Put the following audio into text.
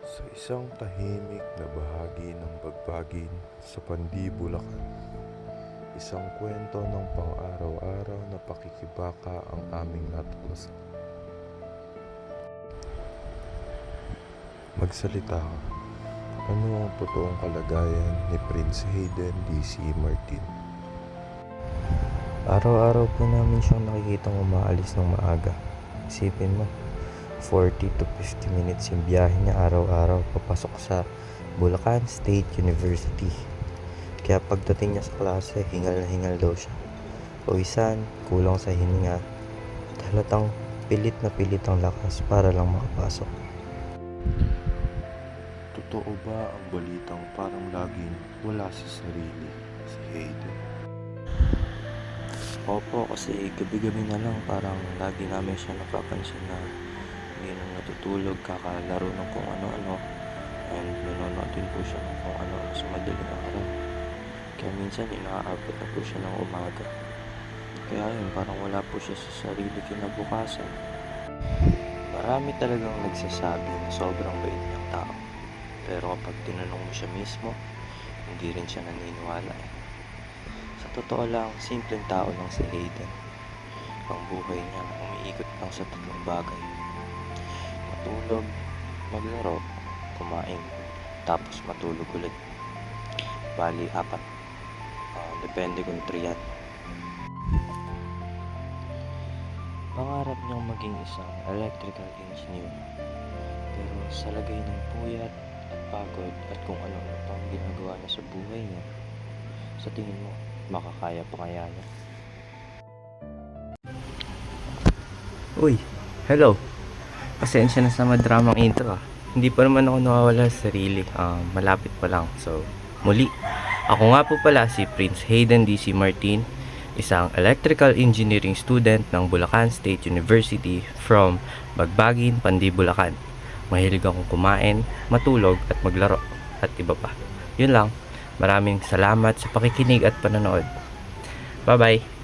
Sa isang tahimik na bahagi ng Bagbagin sa Pandi, Bulacan, isang kwento ng pang-araw-araw na pakikibaka ang aming natuklasan. Magsalita ka. Ano ang totoong kalagayan ni Prince Hayden D.C. Martin? Araw-araw po namin siyang nakikitang umaalis ng maaga. Isipin mo, 40 to 50 minutes yung biyahe niya araw-araw papasok sa Bulacan State University. Kaya pagdating niya sa klase, hingal na hingal daw siya. Pawisan, kulang sa hininga, at halatang pilit na pilit ang lakas para lang makapasok. Totoo ba ang balitang parang laging wala sa sarili si Hayden? Opo, kasi gabi-gabi na lang parang lagi namin siya napapansin na hindi na natutulog, kakalaro ng kung ano-ano, and nanonood din po siya ng kung ano-ano sa madaling araw. Kaya minsan inaabot na po siya ng umaga. Kaya yun, parang wala po siya sa sarili kinabukasan. Marami talagang nagsasabi na sobrang bait ng tao. Pero kapag tinanong mo siya mismo, hindi rin siya naniniwala eh. Sa totoo lang, simpleng tao lang si Hayden. Ang buhay niya umiikot lang sa tatlong bagay: matulog, maglaro, kumain, tapos matulog ulit. Bali, 4. Depende kung 3 yan. Pangarap niyang maging isang electrical engineer. Pero sa lagay ng puyat at pagod at kung ano-ano pang ginagawa na sa buhay niya, sa tingin mo, makakaya pa kaya niya? Uy, hello. Pasensya na sa madramang intro ah. Hindi pa naman ako nawawala sa sarili. Malapit pa lang. So, muli. Ako nga po pala si Prince Hayden D.C. Martin, isang electrical engineering student ng Bulacan State University from Bagbagin, Pandi, Bulacan. Mahilig akong kumain, matulog at maglaro at iba pa. Yun lang. Maraming salamat sa pakikinig at panonood. Bye-bye!